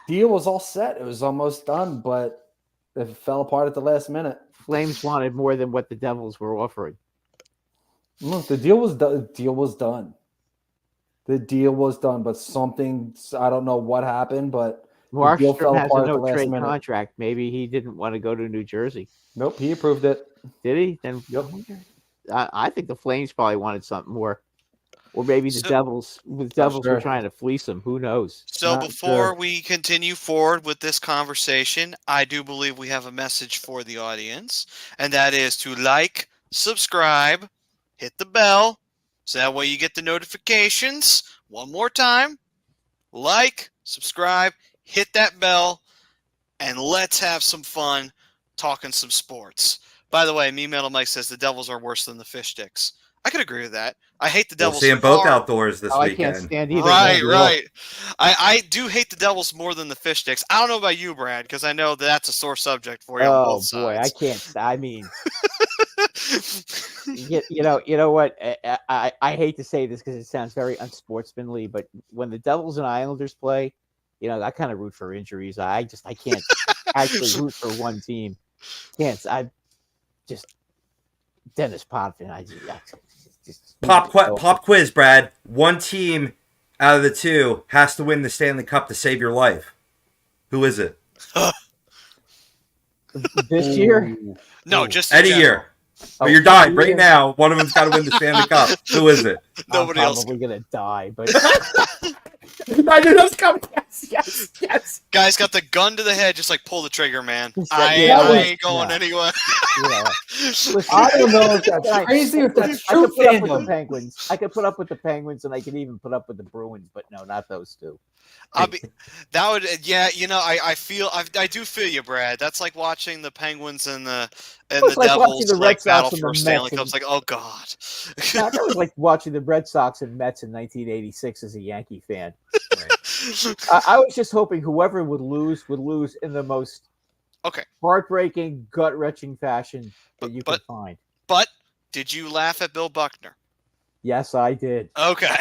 deal was all set. It was almost done, but it fell apart at the last minute. Flames wanted more than what the Devils were offering. Look, the deal was done. The deal was done, but something, I don't know what happened, but deal Markstrom fell has a apart at the last no-trade minute. contract. Maybe he didn't want to go to New Jersey. Nope, he approved it. Did he? Then Yep. I think the Flames probably wanted something more. Or maybe the So- Devils were sure. trying to fleece him. Who knows? So Not before sure. we continue forward with this conversation, I do believe we have a message for the audience, and that is to like, subscribe, hit the bell, so that way you get the notifications. One more time, like, subscribe, hit that bell, and let's have some fun talking some sports. By the way, Me Metal Mike says the Devils are worse than the Fish Sticks. I could agree with that. I hate the We'll Devils. see them both far- outdoors this I can't weekend. stand either. Right, one. right. I do hate the Devils more than the Fish Sticks. I don't know about you, Brad, because I know that's a sore subject for you on Oh both boy, I sides. can't. I mean, you know what? I hate to say this because it sounds very unsportsmanly, but when the Devils and Islanders play, I kind of root for injuries. I can't actually root for one team. Can't. I just Dennis Potvin. I just Pop quiz, Brad. One team out of the two has to win the Stanley Cup to save your life. Who is it? this year. Ooh. No, just in Any general. year. Or you're dying right year. now. One of them's got to win the Stanley Cup. Who is it? Nobody I'm else. probably gonna die, but I knew that was coming. Yes. Guys got the gun to the head, just like pull the trigger, man. Just I like, yeah, ain't going no. anywhere. listen, I don't know if that's Right. crazy or if that's I true could put up with the fandom. Penguins. I could put up with the Penguins, and I could even put up with the Bruins, but no, not those two. That would, yeah. I do feel you, Brad. That's like watching the Penguins and the It's like watching Devils the Red like Sox battle and for the Stanley Mets Cups. Like, oh god. Now, that was like watching the Red Sox and Mets in 1986 as a Yankee fan. I was just hoping whoever would lose in the most Okay. heartbreaking, gut-wrenching fashion that you could find. But did you laugh at Bill Buckner? Yes, I did. Okay.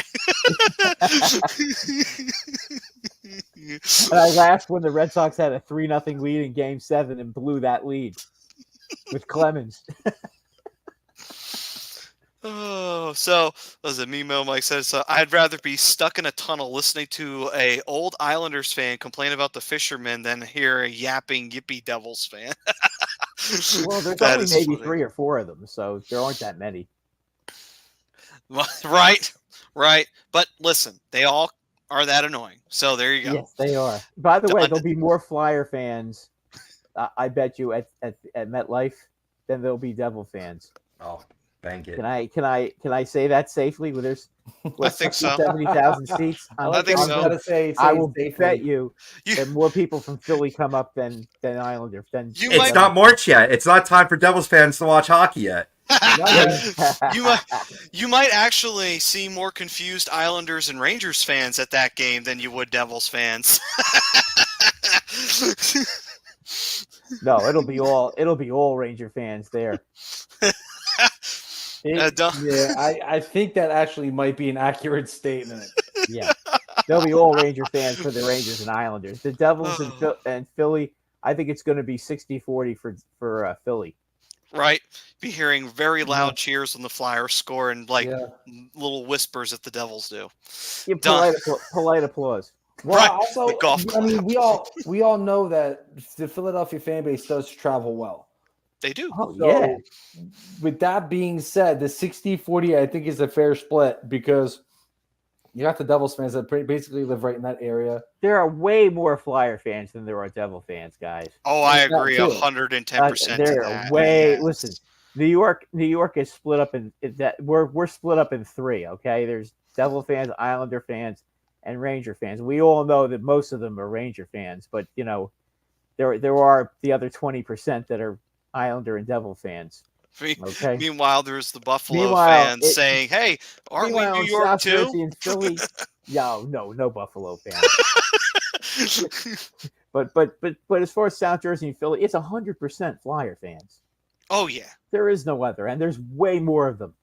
And I laughed when the Red Sox had a 3-0 lead in Game 7 and blew that lead with Clemens. Oh, so was it me, Mo? Mike says, I'd rather be stuck in a tunnel listening to a old Islanders fan complain about the fishermen than hear a yapping Yippee Devils fan. Well, there's That only is maybe funny. 3 or 4 of them, so there aren't that many. Right. But listen, they all are that annoying. So there you go. Yes, they are. By the way, Done. there'll be more Flyer fans, I bet you, at MetLife than there'll be Devil fans. Oh, bank it. Can I say that safely? Well, there's I think so. 70,000 seats. I think I'm so. gonna say I will safely. bet you You- that more people from Philly come up than Islander. You It's might- not March yet. It's not time for Devils fans to watch hockey yet. You might actually see more confused Islanders and Rangers fans at that game than you would Devils fans. No, it'll be all Ranger fans there. Yeah, I think that actually might be an accurate statement. Yeah, they'll be all Ranger fans for the Rangers and Islanders. The Devils and Philly, I think it's going to be 60-40 for Philly. Right? Be hearing very loud cheers when the Flyers score and Yeah. little whispers that the Devils do. Give Done. polite applause. Well, Right, also, the golf I mean, clap. we all know that the Philadelphia fan base does travel well. They do. Oh So, yeah, with that being said, the 60-40 I think is a fair split because you got the Devils fans that basically live right in that area. there are way more Flyer fans than there are Devil fans, guys. Oh, I That agree too. 110% to They're that. way. Yeah. Listen, New York is split up in that we're split up in 3. Okay, there's Devil fans, Islander fans, and Ranger fans. We all know that most of them are Ranger fans, but there are the other 20% that are Islander and Devil fans. Okay. Meanwhile, there's the Buffalo Meanwhile, fans saying, "Hey, aren't we Meanwhile, New in York South too?" Jersey and Philly, no Buffalo fans. But as far as South Jersey and Philly, it's 100% Flyer fans. Oh yeah. There is no other, and there's way more of them.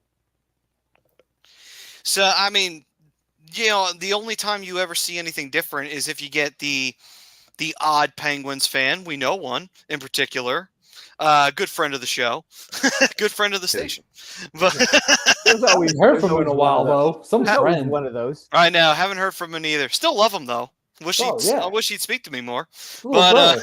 So I mean, the only time you ever see anything different is if you get the odd Penguins fan. We know one in particular. Good friend of the show, good friend of the station. But There's always Heard from him there's in a always while one of those. though. Some There's always friend. one of those. I know, haven't heard from him either. Still love him though. I wish he'd speak to me more. Little brother.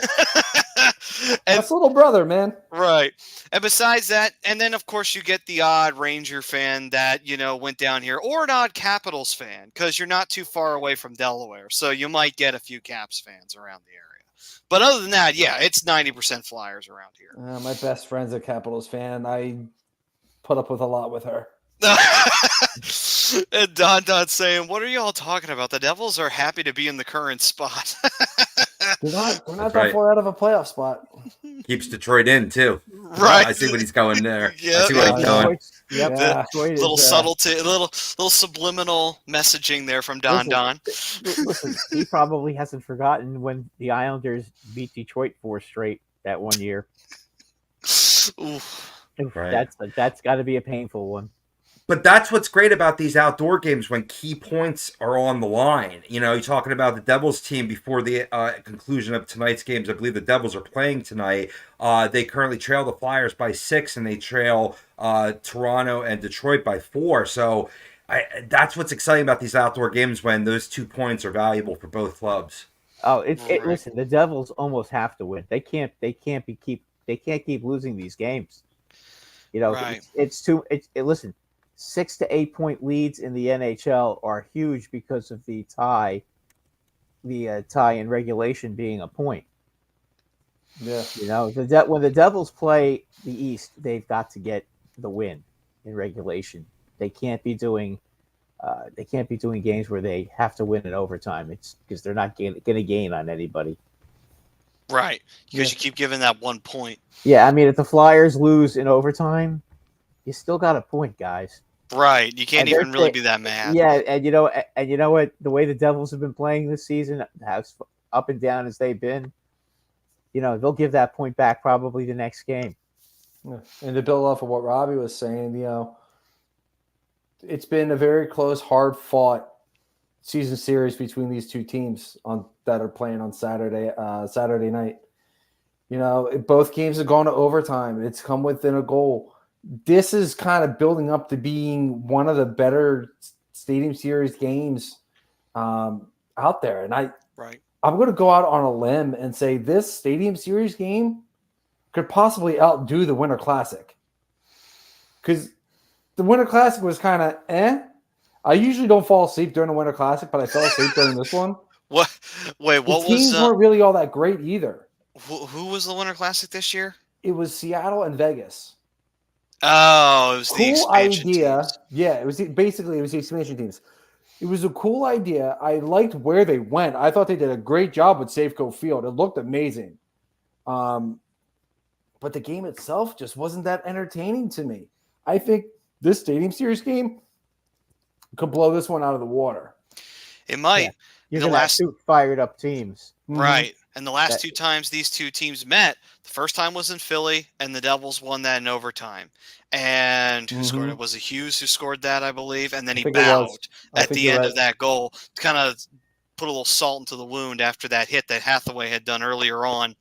That's little brother, man. Right. And besides that, and then of course you get the odd Ranger fan that, went down here, or an odd Capitals fan, because you're not too far away from Delaware. So you might get a few Caps fans around the area. But other than that, yeah, it's 90% Flyers around here. My best friend's a Capitals fan. I put up with a lot with her. And Don saying, "What are y'all talking about? The Devils are happy to be in the current spot." They're not that far out of a playoff spot. Keeps Detroit in too. Right. I see what he's going there. Yeah. I see what he's going. Little subtlety, little subliminal messaging there from Don. Listen, he probably hasn't forgotten when the Islanders beat Detroit 4 straight that one year. Oof. Right. That's got to be a painful one. But that's what's great about these outdoor games when key points are on the line. You're talking about the Devils team before the conclusion of tonight's games. I believe the Devils are playing tonight. They currently trail the Flyers by 6, and they trail Toronto and Detroit by 4. So that's what's exciting about these outdoor games, when those 2 points are valuable for both clubs. Oh, listen, the Devils almost have to win. They can't keep losing these games. Right. Listen. 6 to 8 point leads in the NHL are huge because of the tie in regulation being a point. Yeah. When the Devils play the East, they've got to get the win in regulation. They can't be doing games where they have to win in overtime. It's because they're not going to gain on anybody. Right. Because you keep giving that 1 point. Yeah, I mean, if the Flyers lose in overtime, you still got a point, guys. Right. You can't even really be that mad. Yeah, and you know what? The way the Devils have been playing this season, as up and down as they've been, they'll give that point back probably the next game. Yeah. And to build off of what Robbie was saying, it's been a very close, hard-fought season series between these two teams that are playing on Saturday night. Both games have gone to overtime. It's come within a goal. This is kind of building up to being one of the better Stadium Series games out there. And I'm going to go out on a limb and say this Stadium Series game could possibly outdo the Winter Classic. Because the Winter Classic was kind of I usually don't fall asleep during the Winter Classic, but I fell asleep during this one. What? Wait, what the teams weren't really all that great either. Who was the Winter Classic this year? It was Seattle and Vegas. Oh, it was the expansion idea. Teams. Yeah, it was the expansion teams. It was a cool idea. I liked where they went. I thought they did a great job with Safeco Field. It looked amazing. But the game itself just wasn't that entertaining to me. I think this Stadium Series game could blow this one out of the water. It might. Yeah. You're going to have 2 fired up teams. Right. And the last 2 times these 2 teams met, the first time was in Philly, and the Devils won that in overtime. And who scored it? Was it Hughes who scored that, I believe? And then he bowed at the end of that goal to kind of put a little salt into the wound after that hit that Hathaway had done earlier on.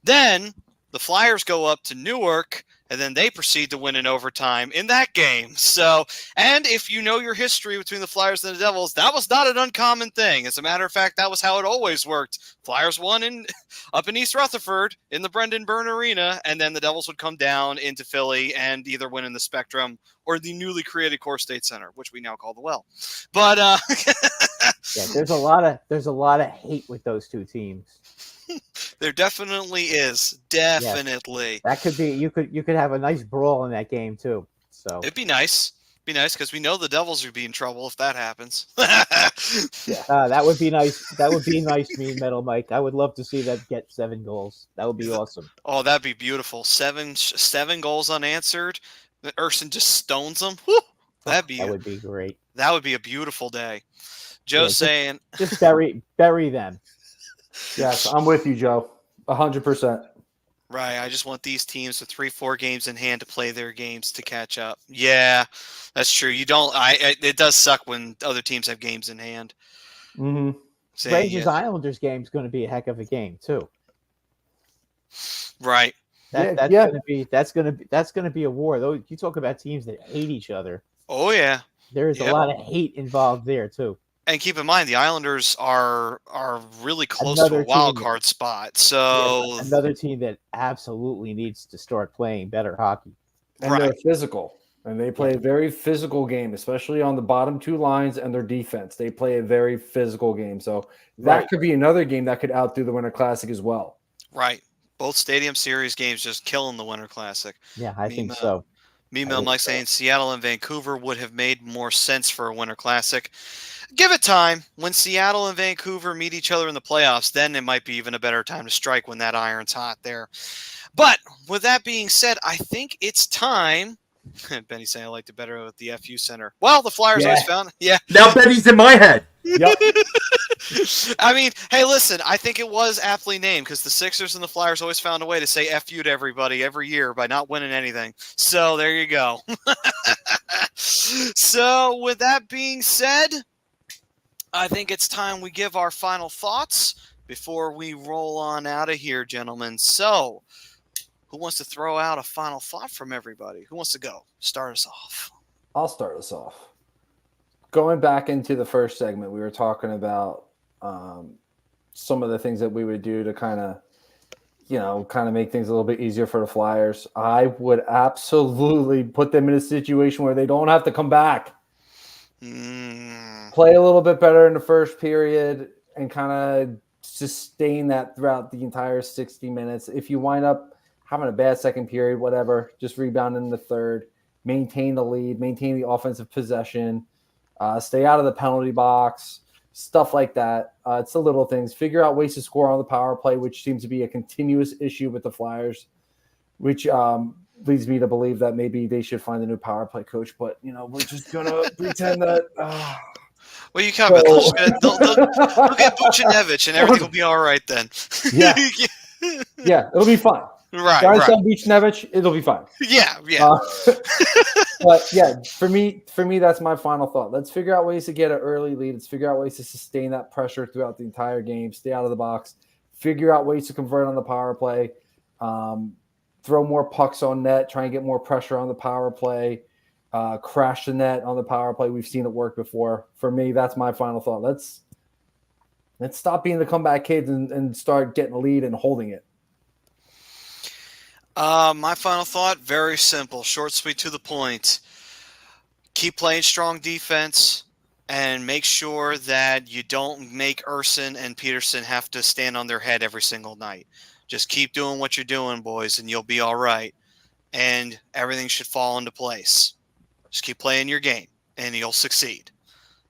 Then the Flyers go up to Newark, and then they proceed to win in overtime in that game. So, and if you know your history between the Flyers and the Devils, that was not an uncommon thing. As a matter of fact, that was how it always worked. Flyers won up in East Rutherford in the Brendan Byrne Arena, and then the Devils would come down into Philly and either win in the Spectrum or the newly created Core State Center, which we now call the Well. But yeah, there's a lot of hate with those 2 teams. There definitely is. Definitely. That could be you could have a nice brawl in that game too. So it'd be nice. Because we know the Devils would be in trouble if that happens. That would be nice. That would be nice, Mean Metal Mike. I would love to see that get 7 goals. That would be awesome. Oh, that'd be beautiful. 7 goals unanswered. Urson just stones them. Woo! That would be great. That would be a beautiful day. Joe's saying just bury them. Yes, I'm with you, Joe. 100%. Right. I just want these teams with 3-4 games in hand to play their games to catch up. Yeah, that's true. You don't. It does suck when other teams have games in hand. Mm-hmm. Rangers Islanders game is going to be a heck of a game too. Right. That's going to be a war. Though you talk about teams that hate each other. Oh yeah. There's a lot of hate involved there too. And keep in mind, the Islanders are really close to a Another wild team card spot. Yeah, So, another team that absolutely needs to start playing better hockey. And they're right. physical. And they play Yeah. a very physical game, especially on the bottom two lines and their defense. They play a very physical game. So that Right. could be another game that could outdo the Winter Classic as well. Right. Both Stadium Series games just killing the Winter Classic. Yeah, I think Meanwhile, so. meanwhile, think Mike so. saying Seattle and Vancouver would have made more sense for a Winter Classic. Give it time. When Seattle and Vancouver meet each other in the playoffs, then it might be even a better time to strike when that iron's hot there. But with that being said, I think it's time. Benny saying I liked it better with the FU Center. Well, the Flyers always found. Yeah. Now Betty's in my head. Yep. I mean, hey, listen, I think it was aptly named because the Sixers and the Flyers always found a way to say F you to everybody every year by not winning anything. So there you go. So with that being said, I think it's time we give our final thoughts before we roll on out of here, gentlemen. So who wants to throw out a final thought from everybody? Who wants to go? Start us off. I'll start us off. Going back into the first segment, we were talking about some of the things that we would do to kind of make things a little bit easier for the Flyers. I would absolutely put them in a situation where they don't have to come back. Play a little bit better in the first period and kind of sustain that throughout the entire 60 minutes. If you wind up having a bad second period, whatever, just rebound in the third, maintain the lead, maintain the offensive possession, stay out of the penalty box, stuff like that. It's the little things. Figure out ways to score on the power play, which seems to be a continuous issue with the Flyers, which leads me to believe that maybe they should find a new power play coach. But, we're just going to pretend that Well, you can't. They'll get Buchnevich, and everything will be all right then. Yeah. Yeah, it'll be fine. Right. On Buchnevich, it'll be fine. Yeah. But yeah, for me, that's my final thought. Let's figure out ways to get an early lead. Let's figure out ways to sustain that pressure throughout the entire game. Stay out of the box. Figure out ways to convert on the power play. Throw more pucks on net. Try and get more pressure on the power play. Crash the net on the power play. We've seen it work before. For me, that's my final thought. Let's stop being the comeback kids and start getting a lead and holding it. My final thought, very simple, short, sweet, to the point. Keep playing strong defense and make sure that you don't make Urson and Peterson have to stand on their head every single night. Just keep doing what you're doing, boys, and you'll be all right. And everything should fall into place. Just keep playing your game, and you'll succeed.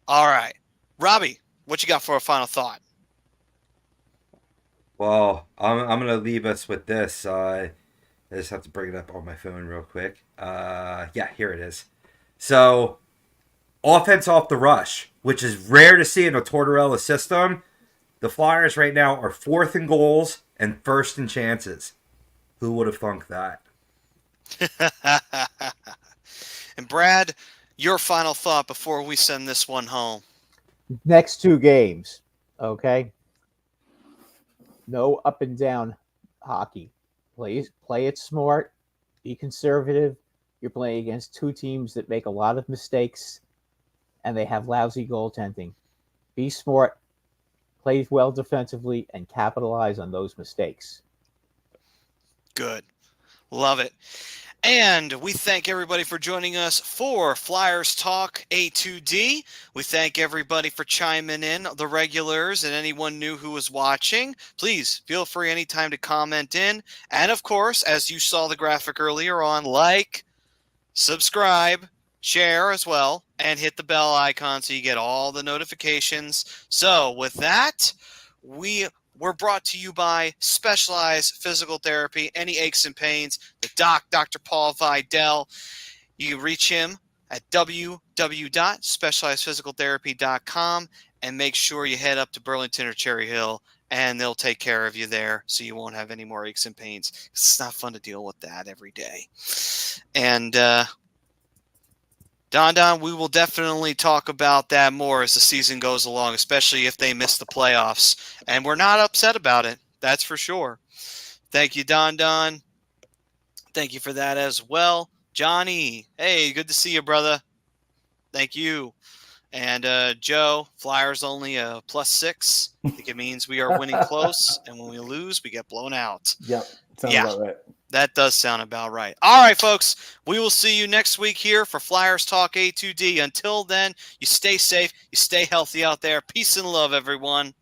All right. Robbie, what you got for a final thought? Well, I'm going to leave us with this. I just have to bring it up on my phone real quick. Yeah, here it is. So, offense off the rush, which is rare to see in a Tortorella system. The Flyers right now are 4th in goals and 1st in chances. Who would have thunk that? And Brad, your final thought before we send this one home. Next 2 games, okay? No up and down hockey. Play it smart. Be conservative. You're playing against 2 teams that make a lot of mistakes, and they have lousy goaltending. Be smart. Play well defensively and capitalize on those mistakes. Good. Love it. And we thank everybody for joining us for Flyers Talk A2D. We thank everybody for chiming in, the regulars and anyone new who was watching. Please feel free anytime to comment in. And of course, as you saw the graphic earlier on, like, subscribe, share as well, and hit the bell icon so you get all the notifications. So with that, we're brought to you by Specialized Physical Therapy. Any aches and pains, the doc, Dr. Paul Vidal. You can reach him at www.specializedphysicaltherapy.com and make sure you head up to Burlington or Cherry Hill, and they'll take care of you there so you won't have any more aches and pains. It's not fun to deal with that every day. And Don, we will definitely talk about that more as the season goes along, especially if they miss the playoffs. And we're not upset about it. That's for sure. Thank you, Don. Thank you for that as well. Johnny, hey, good to see you, brother. Thank you. And Joe, Flyers only a +6. I think it means we are winning close, and when we lose, we get blown out. Yep. Sounds Yeah. about right. That does sound about right. All right, folks. We will see you next week here for Flyers Talk A2D. Until then, you stay safe, you stay healthy out there. Peace and love, everyone.